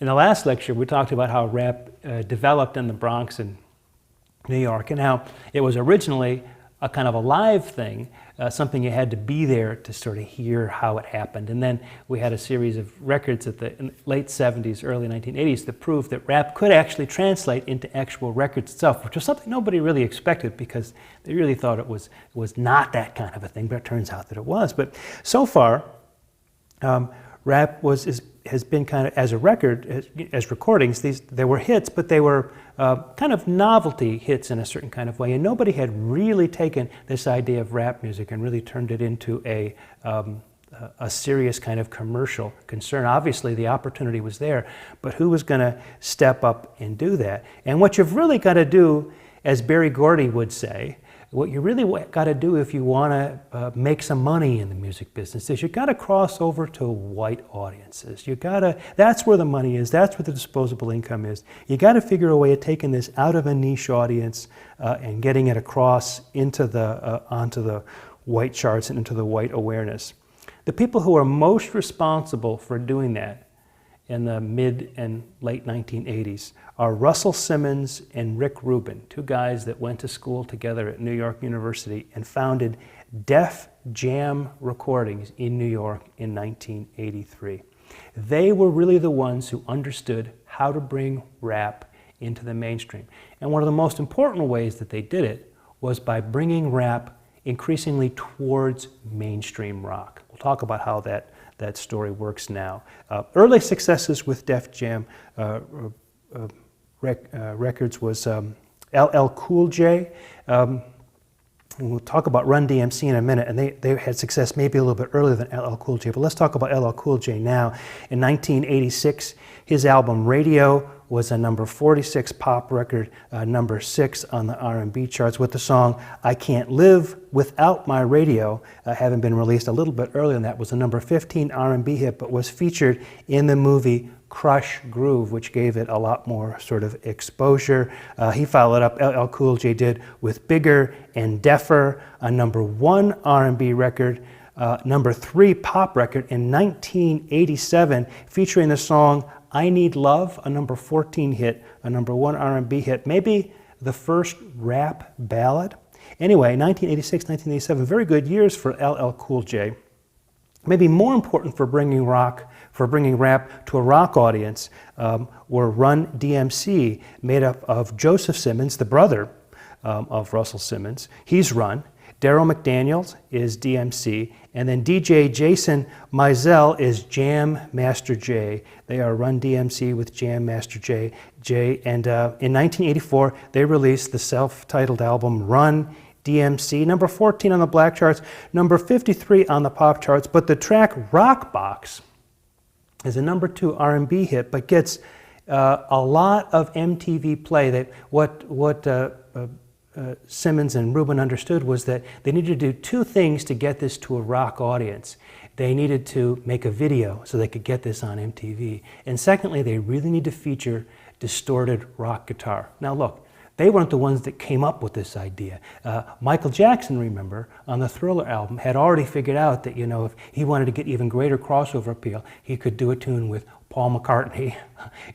In the last lecture, we talked about how rap developed in the Bronx and New York, and how it was originally a kind of a live thing, something you had to be there to sort of hear how it happened. And then we had a series of records in the late 70s, early 1980s that proved that rap could actually translate into actual records itself, which was something nobody really expected because they really thought it was not that kind of a thing, but it turns out that it was. But so far, rap has been kind of, as a record, as recordings, there were hits, but they were kind of novelty hits in a certain kind of way, and nobody had really taken this idea of rap music and really turned it into a serious kind of commercial concern. Obviously, the opportunity was there, but who was going to step up and do that? And what you've really got to do, as Berry Gordy would say, what you really got to do if you want to make some money in the music business is you got to cross over to white audiences. That's where the money is. That's where the disposable income is. You got to figure a way of taking this out of a niche audience and getting it across into onto the white charts and into the white awareness. The people who are most responsible for doing that in the mid and late 1980s are Russell Simmons and Rick Rubin, two guys that went to school together at New York University and founded Def Jam Recordings in New York in 1983. They were really the ones who understood how to bring rap into the mainstream. And one of the most important ways that they did it was by bringing rap increasingly towards mainstream rock. We'll talk about how that story works now. Early successes with Def Jam records was LL Cool J. And we'll talk about Run DMC in a minute, and they had success maybe a little bit earlier than LL Cool J, but let's talk about LL Cool J now. In 1986, his album Radio was a number 46 pop record, number 6 on the R&B charts, with the song I Can't Live Without My Radio, having been released a little bit earlier than that, was a number 15 R&B hit, but was featured in the movie Crush Groove, which gave it a lot more sort of exposure. He followed up, LL Cool J did, with Bigger and Deffer, a number 1 R&B record, number 3 pop record in 1987, featuring the song I Need Love, a number 14 hit, a number 1 R&B hit, maybe the first rap ballad. Anyway, 1986, 1987, very good years for LL Cool J. Maybe more important for bringing rap to a rock audience were Run DMC, made up of Joseph Simmons, the brother of Russell Simmons. He's Run. Darryl McDaniels is DMC, and then DJ Jason Mizell is Jam Master Jay. They are Run DMC with Jam Master Jay. And in 1984, they released the self-titled album Run DMC, number 14 on the black charts, number 53 on the pop charts, but the track Rock Box is a number 2 R&B hit, but gets a lot of MTV play. That what Simmons and Rubin understood was that they needed to do 2 things to get this to a rock audience. They needed to make a video so they could get this on MTV. And secondly, they really need to feature distorted rock guitar. Now look, they weren't the ones that came up with this idea. Michael Jackson, remember, on the Thriller album, had already figured out that, you know, if he wanted to get even greater crossover appeal, he could do a tune with Paul McCartney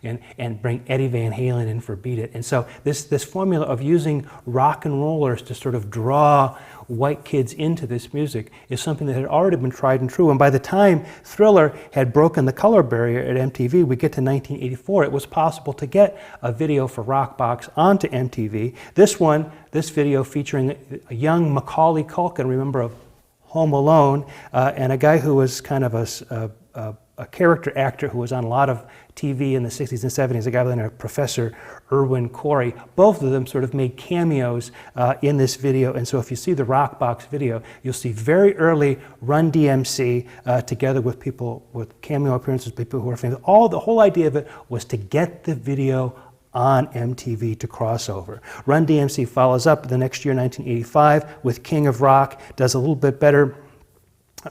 and bring Eddie Van Halen in for Beat It. And so this formula of using rock and rollers to sort of draw white kids into this music is something that had already been tried and true. And by the time Thriller had broken the color barrier at MTV, we get to 1984, it was possible to get a video for Rock Box onto MTV. This video featuring a young Macaulay Culkin, remember, of Home Alone, and a guy who was kind of a character actor who was on a lot of TV in the 60s and 70s, a guy by the name of Professor Irwin Corey. Both of them sort of made cameos in this video, and so if you see the Rock Box video, you'll see very early Run DMC together with people with cameo appearances, people who are famous. The whole idea of it was to get the video on MTV to crossover. Run DMC follows up the next year, 1985, with King of Rock, does a little bit better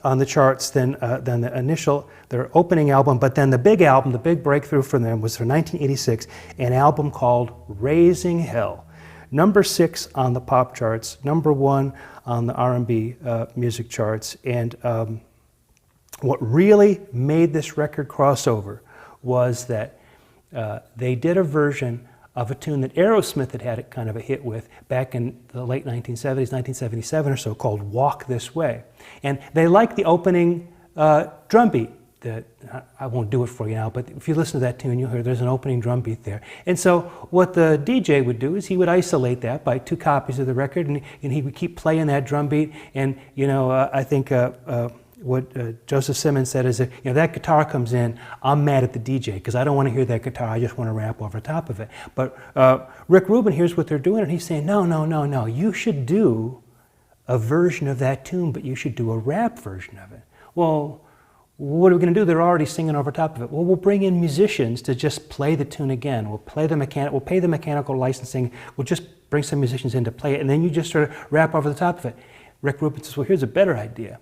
on the charts than their opening album, but then the big album, the big breakthrough for them was for 1986, an album called Raising Hell. Number 6 on the pop charts, number 1 on the R&B music charts, and what really made this record crossover was that they did a version of a tune that Aerosmith had had kind of a hit with back in the late 1970s, 1977 or so, called Walk This Way. And they liked the opening drum beat. I won't do it for you now, but if you listen to that tune, you'll hear there's an opening drum beat there. And so what the DJ would do is he would isolate that by 2 copies of the record, and he would keep playing that drum beat. And, you know, I think what Joseph Simmons said is that, you know, that guitar comes in, I'm mad at the DJ because I don't want to hear that guitar, I just want to rap over top of it. But Rick Rubin hears what they're doing, and he's saying, no, you should do a version of that tune, but you should do a rap version of it. Well, what are we going to do? They're already singing over top of it. Well, we'll bring in musicians to just play the tune again. We'll pay the mechanical licensing. We'll just bring some musicians in to play it, and then you just sort of rap over the top of it. Rick Rubin says, well, here's a better idea.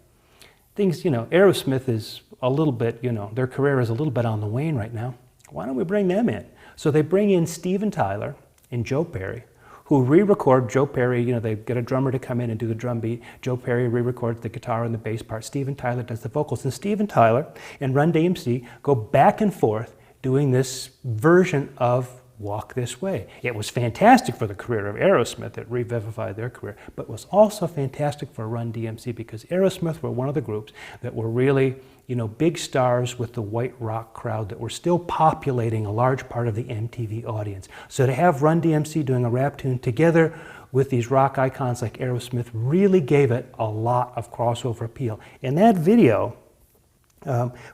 Things, you know, Aerosmith is a little bit, you know, their career is a little bit on the wane right now. Why don't we bring them in? So they bring in Steven Tyler and Joe Perry, who re-record. Joe Perry, you know, they get a drummer to come in and do the drum beat. Joe Perry re-records the guitar and the bass part. Steven Tyler does the vocals. And Steven Tyler and Run DMC go back and forth doing this version of Walk This Way. It was fantastic for the career of Aerosmith. It revivified their career, but was also fantastic for Run DMC because Aerosmith were one of the groups that were really, you know, big stars with the white rock crowd that were still populating a large part of the MTV audience. So to have Run DMC doing a rap tune together with these rock icons like Aerosmith really gave it a lot of crossover appeal. And that video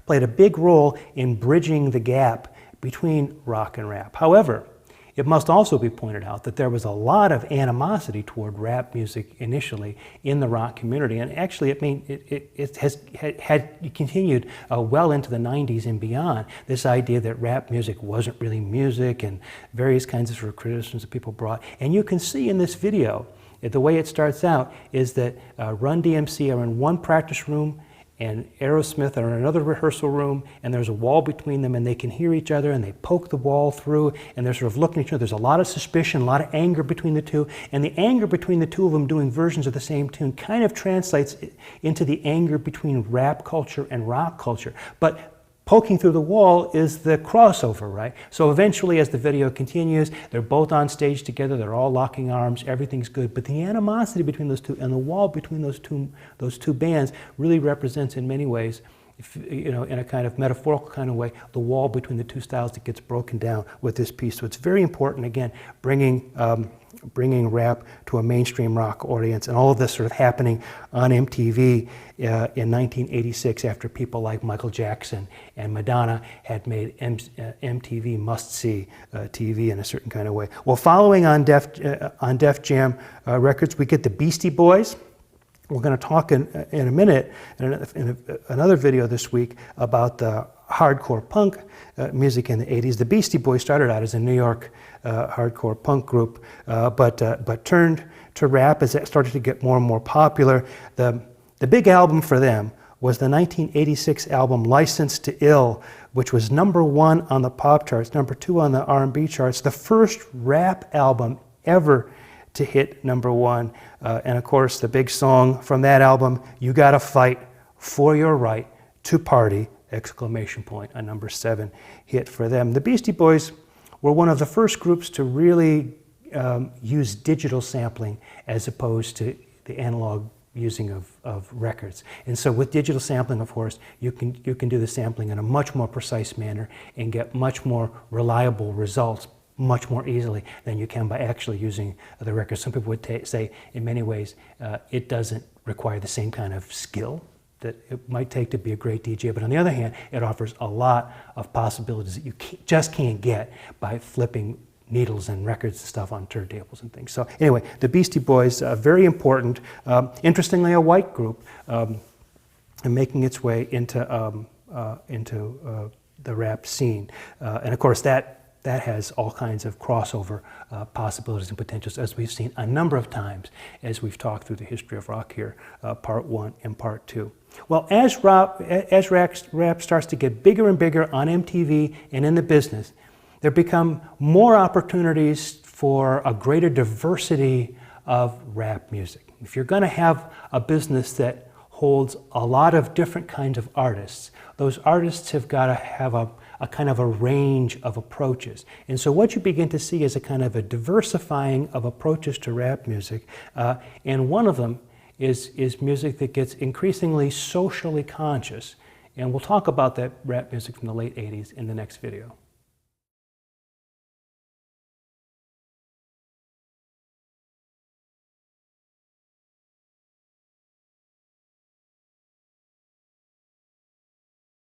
played a big role in bridging the gap between rock and rap. However, it must also be pointed out that there was a lot of animosity toward rap music initially in the rock community, and actually it has continued well into the 90s and beyond. This idea that rap music wasn't really music, and various kinds of sort of criticisms that people brought. And you can see in this video, the way it starts out is that Run DMC are in one practice room, and Aerosmith are in another rehearsal room, and there's a wall between them, and they can hear each other, and they poke the wall through, and they're sort of looking at each other. There's a lot of suspicion, a lot of anger between the two, and the anger between the two of them doing versions of the same tune kind of translates into the anger between rap culture and rock culture. But poking through the wall is the crossover, right? So eventually, as the video continues, they're both on stage together, they're all locking arms, everything's good. But the animosity between those two and the wall between those two bands really represents in many ways, you know, in a kind of metaphorical kind of way, the wall between the two styles that gets broken down with this piece. So it's very important, again, bringing rap to a mainstream rock audience, and all of this sort of happening on MTV in 1986 after people like Michael Jackson and Madonna had made MTV must-see TV in a certain kind of way. Well, following on Def Jam Records, we get the Beastie Boys. We're going to talk in a minute, in another video this week, about the hardcore punk music in the 80s. The Beastie Boys started out as a New York hardcore punk group, but turned to rap as it started to get more and more popular. The big album for them was the 1986 album Licensed to Ill, which was #1 on the pop charts, #2 on the R&B charts, the first rap album ever to hit #1. And of course, the big song from that album, You Gotta Fight for Your Right to Party, ! A #7 hit for them. The Beastie Boys were one of the first groups to really use digital sampling as opposed to the analog using of records. And so with digital sampling, of course, you can do the sampling in a much more precise manner and get much more reliable results much more easily than you can by actually using the record. Some people would say, in many ways, it doesn't require the same kind of skill that it might take to be a great DJ, but on the other hand, it offers a lot of possibilities that you just can't get by flipping needles and records and stuff on turntables and things. So anyway, the Beastie Boys, very important. Interestingly, a white group, and making its way into the rap scene, and of course that has all kinds of crossover possibilities and potentials, as we've seen a number of times as we've talked through the history of rock here, part 1 and part 2. Well, as rap starts to get bigger and bigger on MTV and in the business, there become more opportunities for a greater diversity of rap music. If you're going to have a business that holds a lot of different kinds of artists, those artists have got to have a a kind of a range of approaches. And so what you begin to see is a kind of a diversifying of approaches to rap music, and one of them is music that gets increasingly socially conscious. And we'll talk about that rap music from the late 80s in the next video.